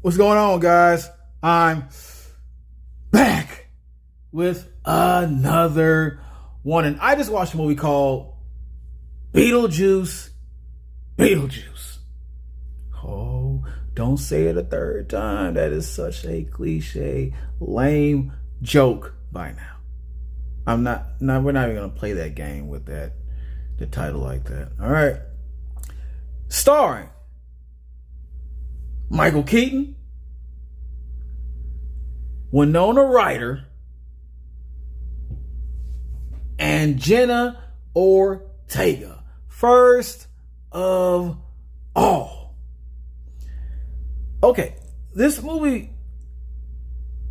What's going on, guys? I'm back with another one. And I just watched a movie called Beetlejuice Beetlejuice. Oh, don't say it a third time. That is such a cliche, lame joke by now. We're not even going to play that game with the title like that. All right. Starring Michael Keaton, Winona Ryder, and Jenna Ortega. First of all, okay, this movie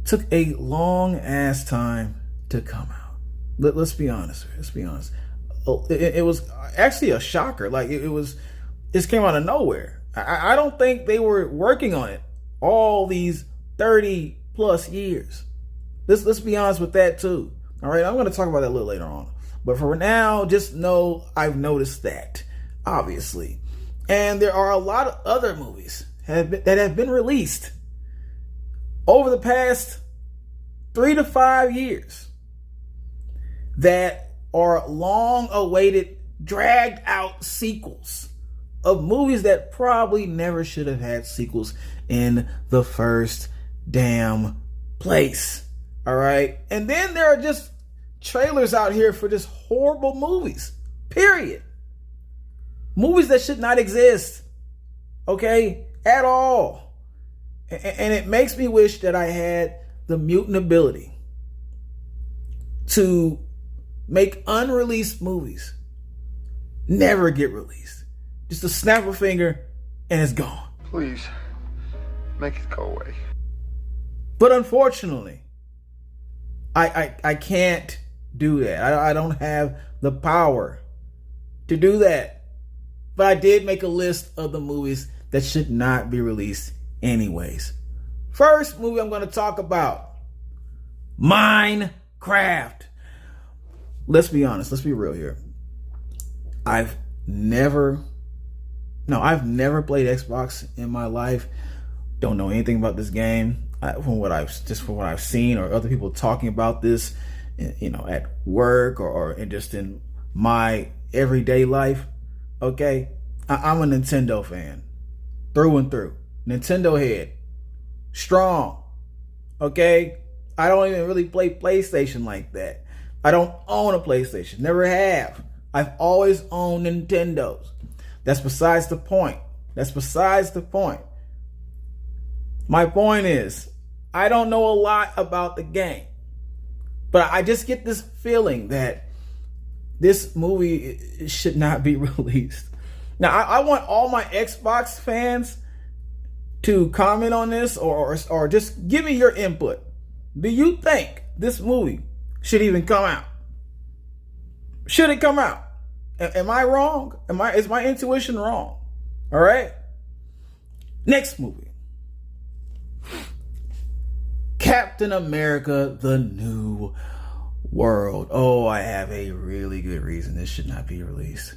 took a long ass time to come out. Let's be honest. It was actually a shocker. Like it came out of nowhere. I don't think they were working on it all these 30 plus years. Let's be honest with that too. All right, I'm going to talk about that a little later on. But for now, just know I've noticed that, obviously. And there are a lot of other movies that have been released over the past 3 to 5 years that are long-awaited, dragged-out sequels of movies that probably never should have had sequels in the first damn place. All right. And then there are just trailers out here for just horrible movies, period. Movies that should not exist, okay, at all. And it makes me wish that I had the mutant ability to make unreleased movies never get released. Just a snap of a finger and it's gone. Please, make it go away. But unfortunately, I can't do that. I don't have the power to do that. But I did make a list of the movies that should not be released anyways. First movie I'm going to talk about, Minecraft. Let's be honest. Let's be real here. I've never played Xbox in my life. Don't know anything about this game. From what I've seen or other people talking about this, at work or just in my everyday life. Okay, I'm a Nintendo fan, through and through. Nintendo head, strong. Okay, I don't even really play PlayStation like that. I don't own a PlayStation, never have. I've always owned Nintendos. That's besides the point. My point is, I don't know a lot about the game, but I just get this feeling that this movie should not be released. Now, I want all my Xbox fans to comment on this or just give me your input. Do you think this movie should even come out? Should it come out? Am I wrong? Is my intuition wrong? All right. Next movie. Captain America, The New World. Oh, I have a really good reason this should not be released.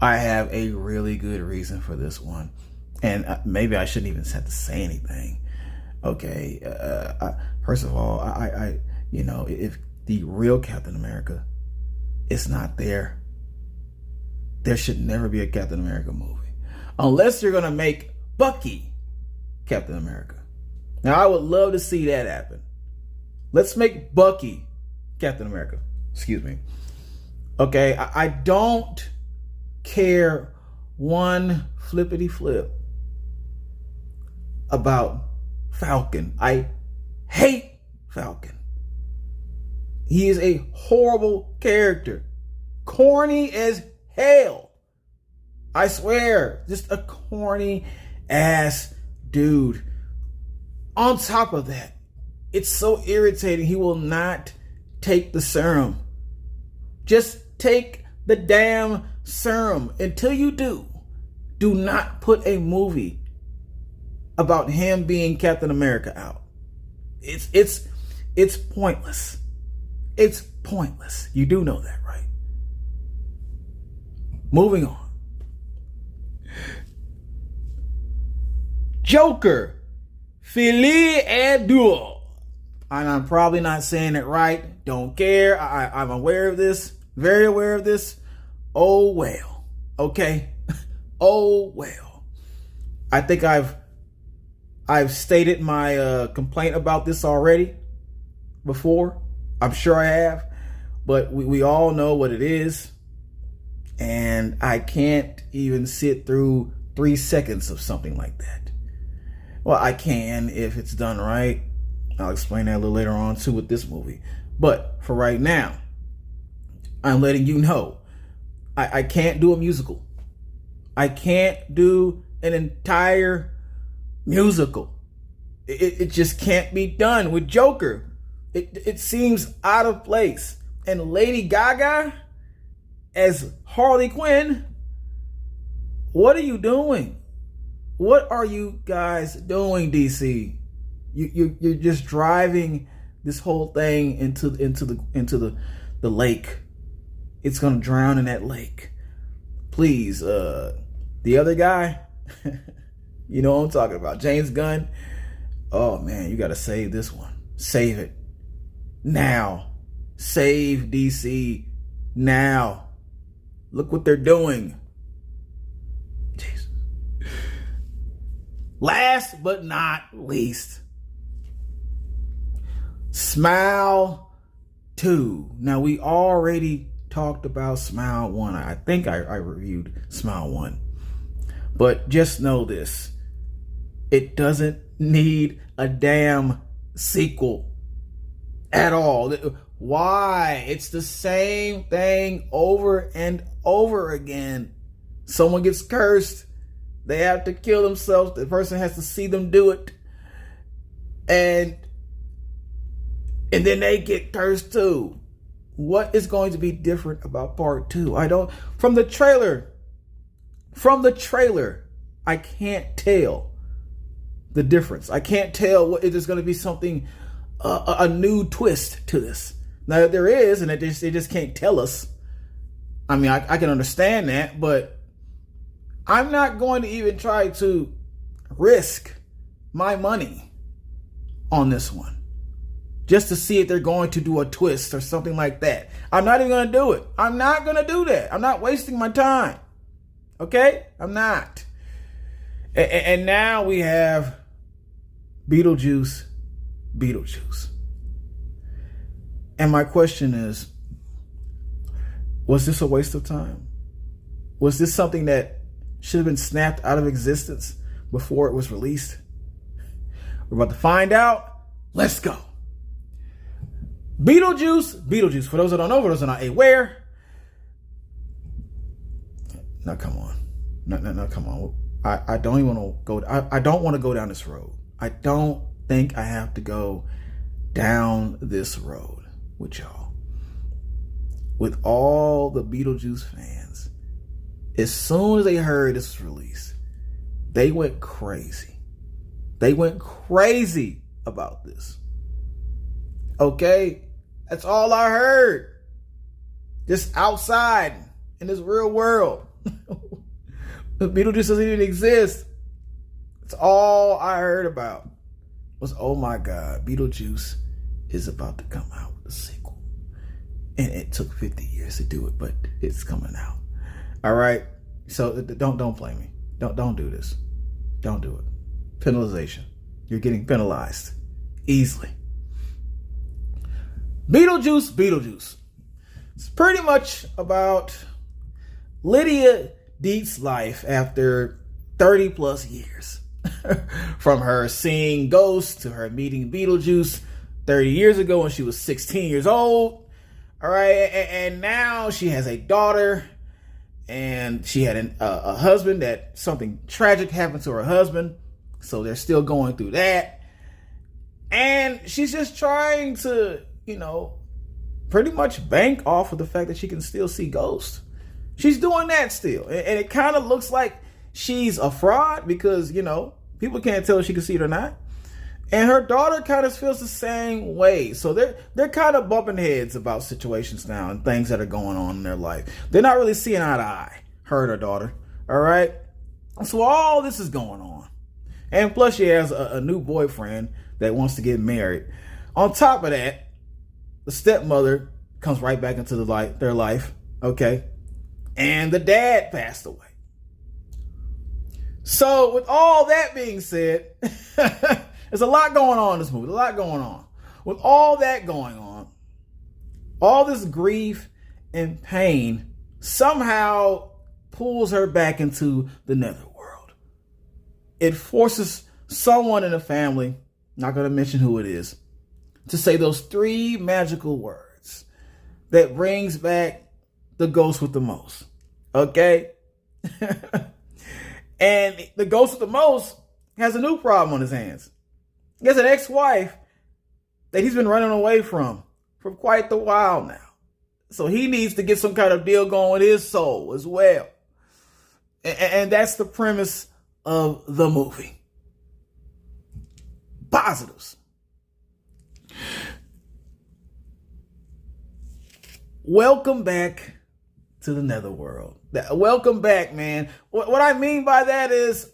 I have a really good reason for this one. And maybe I shouldn't even have to say anything. Okay. First of all, if the real Captain America is not there, there should never be a Captain America movie. Unless you're going to make Bucky Captain America. Now, I would love to see that happen. Let's make Bucky Captain America. Excuse me. Okay, I don't care one flippity flip about Falcon. I hate Falcon. He is a horrible character. Corny as hell. I swear. Just a corny ass dude. On top of that, it's so irritating. He will not take the serum. Just take the damn serum. Until you do not put a movie about him being Captain America out. It's pointless. It's pointless. You do know that, right? Moving on. Joker filet and duo. And I'm probably not saying it right. Don't care. I'm aware of this. Very aware of this. Oh, well. Okay. Oh, well. I think I've stated my complaint about this already before. I'm sure I have. But we all know what it is. And I can't even sit through 3 seconds of something like that. Well, I can if it's done right. I'll explain that a little later on too with this movie. But for right now, I'm letting you know I can't do a musical. I can't do an entire musical. It just can't be done with Joker. It seems out of place. And Lady Gaga as Harley Quinn, what are you doing? What are you guys doing, DC? You're just driving this whole thing into the lake. It's gonna drown in that lake. Please, the other guy, you know what I'm talking about, James Gunn. Oh man, you gotta save this one. Save it now. Save DC now. Look what they're doing. Jesus. Last but not least, Smile 2. Now, we already talked about Smile 1. I think I reviewed Smile 1. But just know this. It doesn't need a damn sequel at all. Why? It's the same thing over and over again. Someone gets cursed. They have to kill themselves. The person has to see them do it. And then they get cursed too. What is going to be different about part 2? From the trailer, I can't tell the difference. I can't tell what it is going to be something, a new twist to this. Now there is, and they just can't tell us. I mean, I can understand that, but I'm not going to even try to risk my money on this one just to see if they're going to do a twist or something like that. I'm not even going to do it. I'm not going to do that. I'm not wasting my time. Okay? I'm not. And now we have Beetlejuice. And my question is, was this a waste of time? Was this something that should have been snapped out of existence before it was released? We're about to find out. Let's go. Beetlejuice. For those that don't know, for those that are not aware. No, come on. No, come on. I don't even want to go. I don't want to go down this road. I don't think I have to go down this road with y'all. With all the Beetlejuice fans, as soon as they heard this was released, they went crazy. They went crazy about this. Okay? That's all I heard. Just outside in this real world. Beetlejuice doesn't even exist. That's all I heard about was, oh my God, Beetlejuice is about to come out with a sequel. And it took 50 years to do it, but it's coming out. All right? So don't blame me. Don't do this. Don't do it. Penalization. You're getting penalized easily. Beetlejuice. It's pretty much about Lydia Deet's life after 30 plus years. From her seeing ghosts to her meeting Beetlejuice 30 years ago when she was 16 years old. All right. And now she has a daughter, and she had a husband that something tragic happened to her husband. So they're still going through that. And she's just trying to, pretty much bank off of the fact that she can still see ghosts. She's doing that still. And it kind of looks like she's a fraud because, people can't tell if she can see it or not. And her daughter kind of feels the same way. So they're kind of bumping heads about situations now and things that are going on in their life. They're not really seeing eye to eye, her and her daughter. All right. So all this is going on. And plus she has a new boyfriend that wants to get married. On top of that, the stepmother comes right back into their life, okay? And the dad passed away. So with all that being said, there's a lot going on in this movie, a lot going on. With all that going on, all this grief and pain somehow pulls her back into the netherworld. It forces someone in the family, not going to mention who it is, to say those 3 magical words that brings back the ghost with the most. Okay? And the ghost with the most has a new problem on his hands. He has an ex-wife that he's been running away from for quite a while now. So he needs to get some kind of deal going with his soul as well. And that's the premise of the movie. Positives. Welcome back to the netherworld. Welcome back, man. What I mean by that is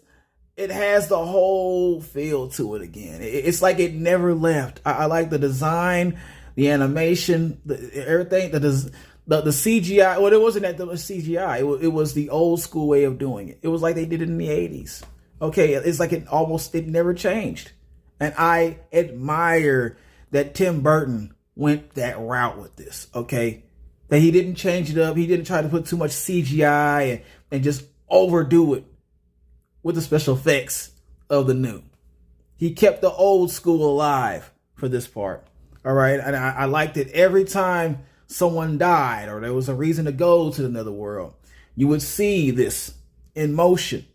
it has the whole feel to it again. It's like it never left. I like the design, the animation, everything, the CGI. Well, it wasn't that the CGI. It was the old school way of doing it. It was like they did it in the 80s. Okay, it's like it never changed. And I admire that Tim Burton went that route with this, okay? That he didn't change it up. He didn't try to put too much CGI and just overdo it with the special effects of the new. He kept the old school alive for this part, all right? And I liked it every time someone died or there was a reason to go to another world. You would see this in motion,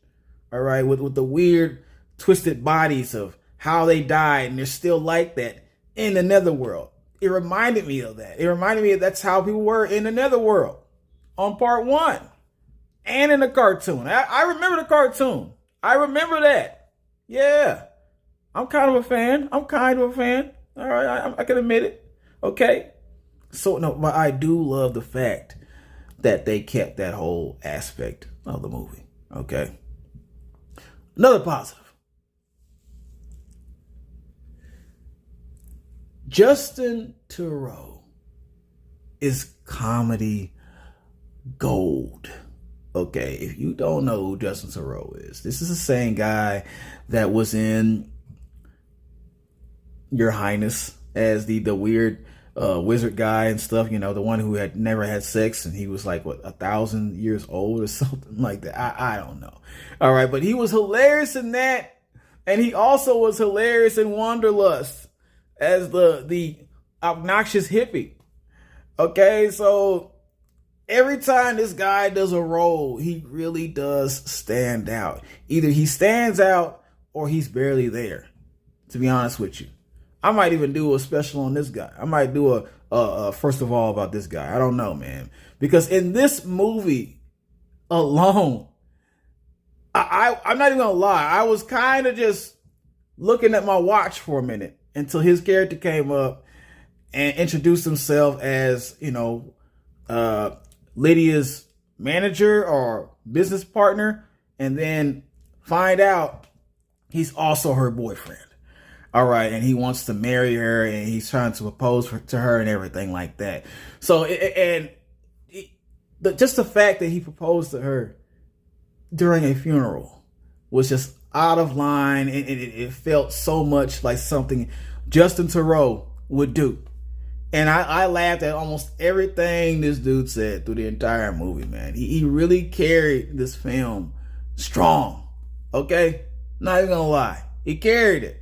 all right, with the weird twisted bodies of how they died, and they're still like that in the netherworld. It reminded me of that. It reminded me that's how people were in the netherworld on part 1 and in the cartoon. I remember the cartoon. I remember that. Yeah, I'm kind of a fan. All right, I can admit it. Okay. So no, but I do love the fact that they kept that whole aspect of the movie. Okay. Another positive. Justin Theroux is comedy gold. Okay, if you don't know who Justin Theroux is, this is the same guy that was in Your Highness as the weird wizard guy and stuff, you know, the one who had never had sex and he was like, what, 1,000 years old or something like that. I don't know. All right, but he was hilarious in that. And he also was hilarious in Wanderlust as the obnoxious hippie. Okay, so every time this guy does a role, he really does stand out. Either he stands out or he's barely there, to be honest with you. I might even do a special on this guy. I might do a first of all about this guy. I don't know, man. Because in this movie alone, I'm not even gonna lie, I was kind of just looking at my watch for a minute until his character came up and introduced himself as, you know, Lydia's manager or business partner, and then find out he's also her boyfriend. All right, and he wants to marry her, and he's trying to propose to her and everything like that. So, just the fact that he proposed to her during a funeral was just out of line. It felt so much like something Justin Theroux would do. And I laughed at almost everything this dude said through the entire movie, man. He really carried this film strong. Okay? Not even gonna lie. He carried it.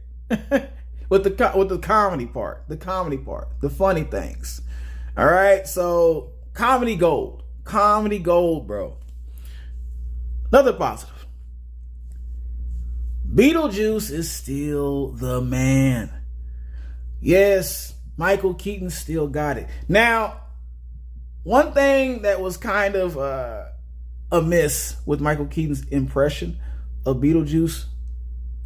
with the comedy part, the funny things. All right? So, comedy gold, bro. Another positive. Beetlejuice is still the man. Yes, Michael Keaton still got it. Now, one thing that was kind of amiss with Michael Keaton's impression of Beetlejuice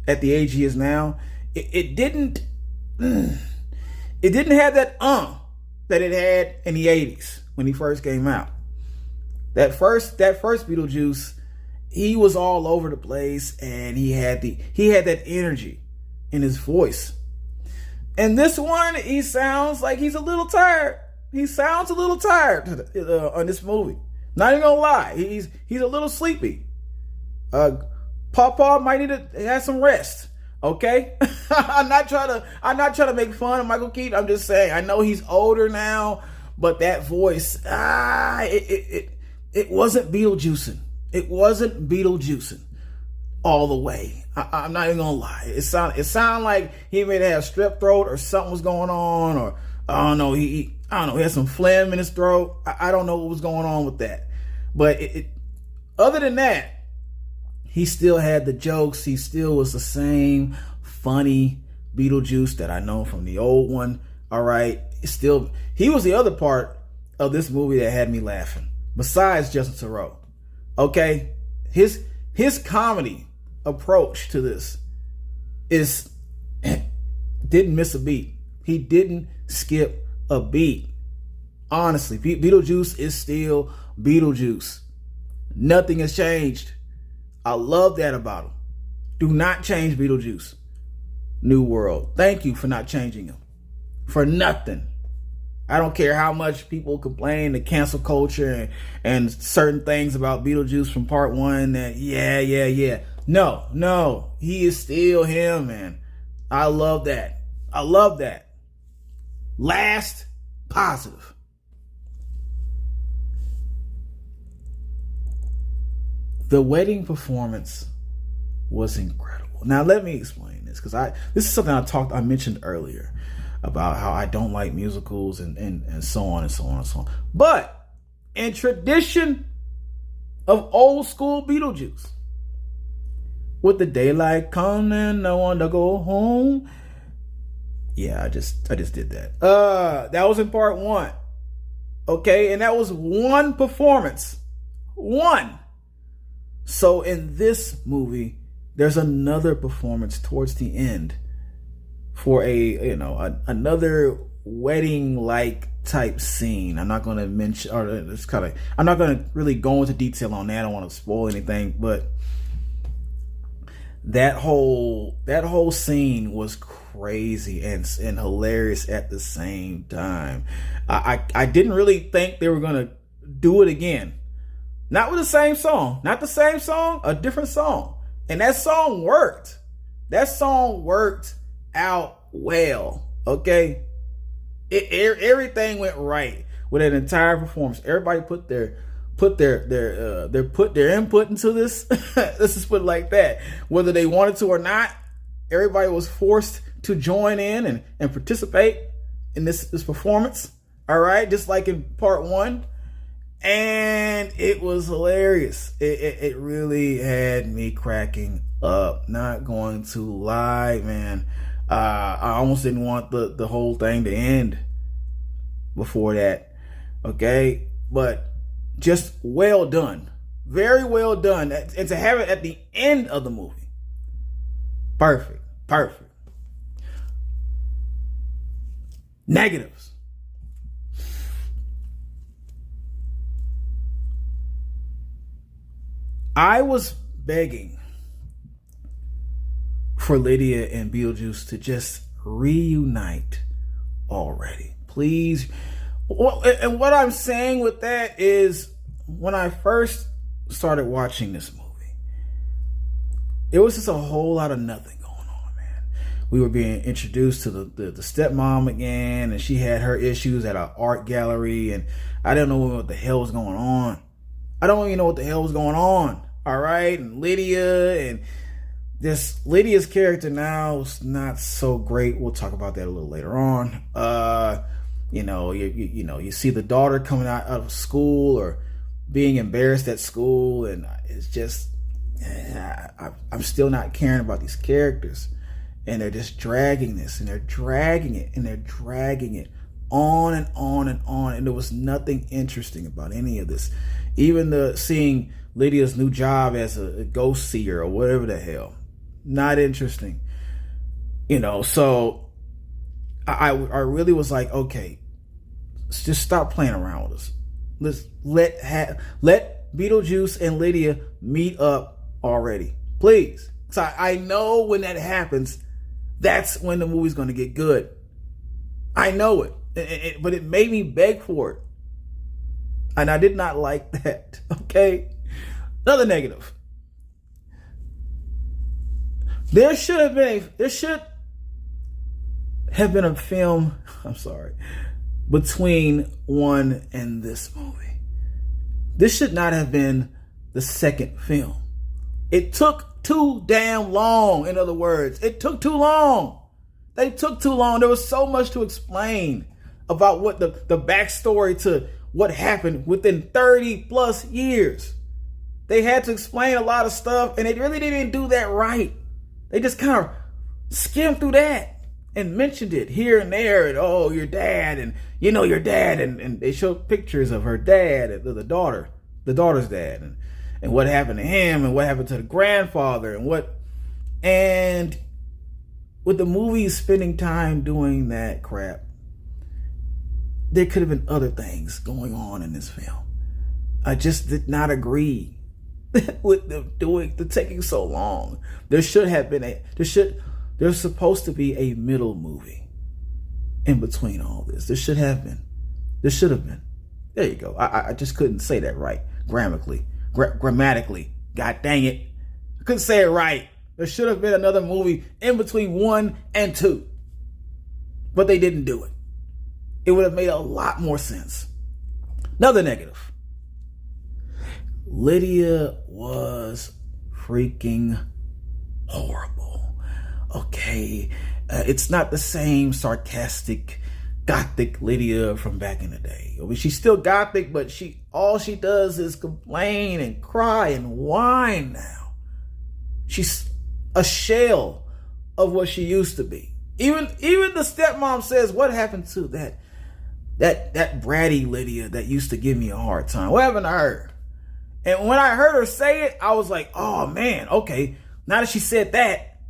at the age he is now, it didn't have that that it had in the 80s when he first came out. That first Beetlejuice, he was all over the place, and he had that energy in his voice. And this one, he sounds like he's a little tired. He sounds a little tired on this movie. Not even gonna lie, he's a little sleepy. Pawpaw might need to have some rest. Okay, I'm not trying to make fun of Michael Keaton. I'm just saying I know he's older now, but that voice, it wasn't Beetlejuicing. It wasn't Beetlejuicing all the way. I'm not even gonna lie. It sounded like he may have strep throat or something was going on, or I don't know. He had some phlegm in his throat. I don't know what was going on with that. But other than that, he still had the jokes. He still was the same funny Beetlejuice that I know from the old one. All right. He was the other part of this movie that had me laughing, besides Justin Theroux. Okay. His comedy approach to this didn't miss a beat. He didn't skip a beat. Honestly, Beetlejuice is still Beetlejuice. Nothing has changed. I love that about him. Do not change Beetlejuice. New World. Thank you for not changing him. For nothing. I don't care how much people complain, the cancel culture and certain things about Beetlejuice from part one that, yeah. No. He is still him, man. I love that. Last, positive. The wedding performance was incredible. Now let me explain this, because this is something I mentioned earlier about how I don't like musicals and so on and so on and so on. But in tradition of old school Beetlejuice, with the daylight coming, I want to go home. Yeah, I just did that. That was in part one. Okay, and that was one performance. One. So in this movie, there's another performance towards the end for another wedding-like type scene. I'm not going to mention, I'm not going to really go into detail on that. I don't want to spoil anything, but that whole scene was crazy and hilarious at the same time. I didn't really think they were going to do it again. Not with the same song. Not the same song, a different song. And that song worked. That song worked out well. Okay? Everything went right with that entire performance. Everybody put their input into this. Let's just put it like that. Whether they wanted to or not, everybody was forced to join in and participate in this performance. All right? Just like in part one. And it was hilarious. It really had me cracking up. Not going to lie, man. I almost didn't want the whole thing to end before that. Okay? But just well done. Very well done. And to have it at the end of the movie. Perfect. Negatives. I was begging for Lydia and Beetlejuice to just reunite already. Please. And what I'm saying with that is, when I first started watching this movie, it was just a whole lot of nothing going on, man. We were being introduced to the stepmom again, and she had her issues at an art gallery, and I didn't know what the hell was going on. I don't even know what the hell was going on. All right. And Lydia's character now is not so great. We'll talk about that a little later on. You see the daughter coming out of school or being embarrassed at school, and it's just, I'm still not caring about these characters, and they're just dragging this, and they're dragging it on and on and on, and there was nothing interesting about any of this. Even seeing Lydia's new job as a ghost seer or whatever the hell, not interesting. So I really was like, okay, let's just stop playing around with us. Let's let Beetlejuice and Lydia meet up already. Please. So I know when that happens, that's when the movie's going to get good. I know it. But it made me beg for it. And I did not like that. Okay? Another negative. There should have been a film, I'm sorry, between one and this movie. This should not have been the second film. It took too damn long, in other words. It took too long. They took too long. There was so much to explain about what the backstory to what happened within 30 plus years. They had to explain a lot of stuff, and they really didn't do that right. They just kind of skimmed through that and mentioned it here and there, and oh, your dad, and you know your dad, and they showed pictures of her dad, and the daughter's dad, and what happened to him, and what happened to the grandfather, and with the movies spending time doing that crap, there could have been other things going on in this film. I just did not agree with them taking so long. There's supposed to be a middle movie in between all this. There should have been. There you go. I just couldn't say that right grammatically. God dang it. I couldn't say it right. There should have been another movie in between 1 and 2. But they didn't do it. It would have made a lot more sense. Another negative. Lydia was freaking horrible. Okay. It's not the same sarcastic, gothic Lydia from back in the day. I mean, she's still gothic, but all she does is complain and cry and whine now. She's a shell of what she used to be. Even the stepmom says, what happened to that bratty Lydia that used to give me a hard time? What happened to her? And when I heard her say it, I was like, oh man, okay. Now that she said that,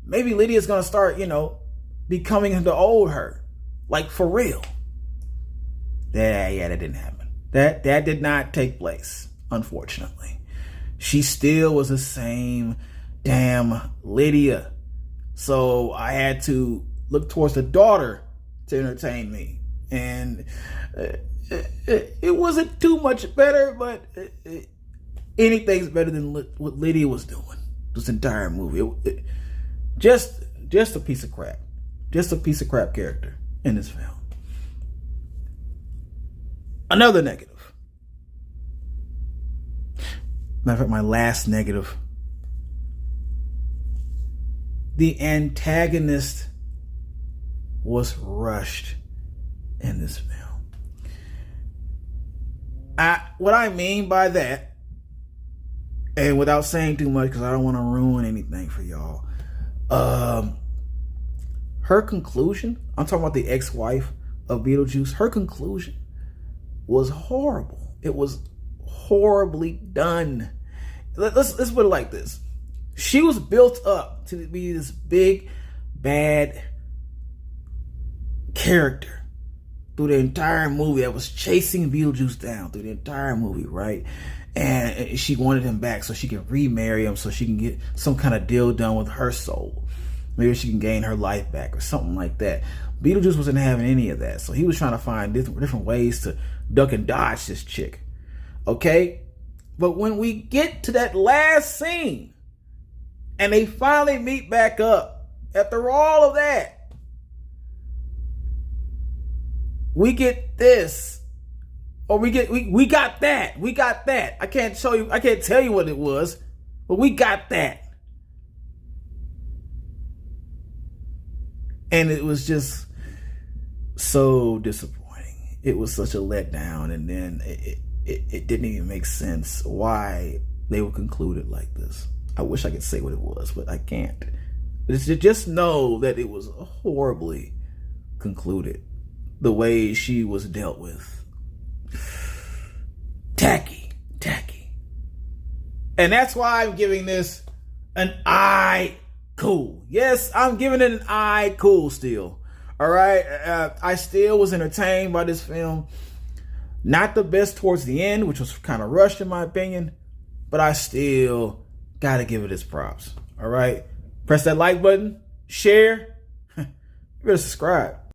maybe Lydia's going to start, becoming the old her. Like for real. Yeah, that didn't happen. That did not take place, unfortunately. She still was the same damn Lydia. So I had to look towards the daughter to entertain me. And it wasn't too much better, but anything's better than what Lydia was doing this entire movie. Just a piece of crap. Just a piece of crap character in this film. Another negative. Matter of fact, my last negative. The antagonist was rushed in this film. What I mean by that, and without saying too much because I don't want to ruin anything for y'all, her conclusion, I'm talking about the ex-wife of Beetlejuice, her conclusion was horrible. It was horribly done. Let's put it like this. She was built up to be this big, bad character through the entire movie that was chasing Beetlejuice down through the entire movie, right? And she wanted him back so she can remarry him, so she can get some kind of deal done with her soul. Maybe she can gain her life back or something like that. Beetlejuice wasn't having any of that, so he was trying to find different ways to duck and dodge this chick. Okay? But when we get to that last scene, and they finally meet back up, after all of that, we get this. Or we got that. We got that. I can't tell you what it was, but we got that. And it was just so disappointing. It was such a letdown, and then it didn't even make sense why they would conclude it like this. I wish I could say what it was, but I can't. Just know that it was horribly concluded. The way she was dealt with. Tacky. And that's why I'm giving this an I cool. Yes, I'm giving it an I cool still. All right. I still was entertained by this film. Not the best towards the end, which was kind of rushed in my opinion, but I still got to give it its props. All right. Press that like button, share, you better subscribe.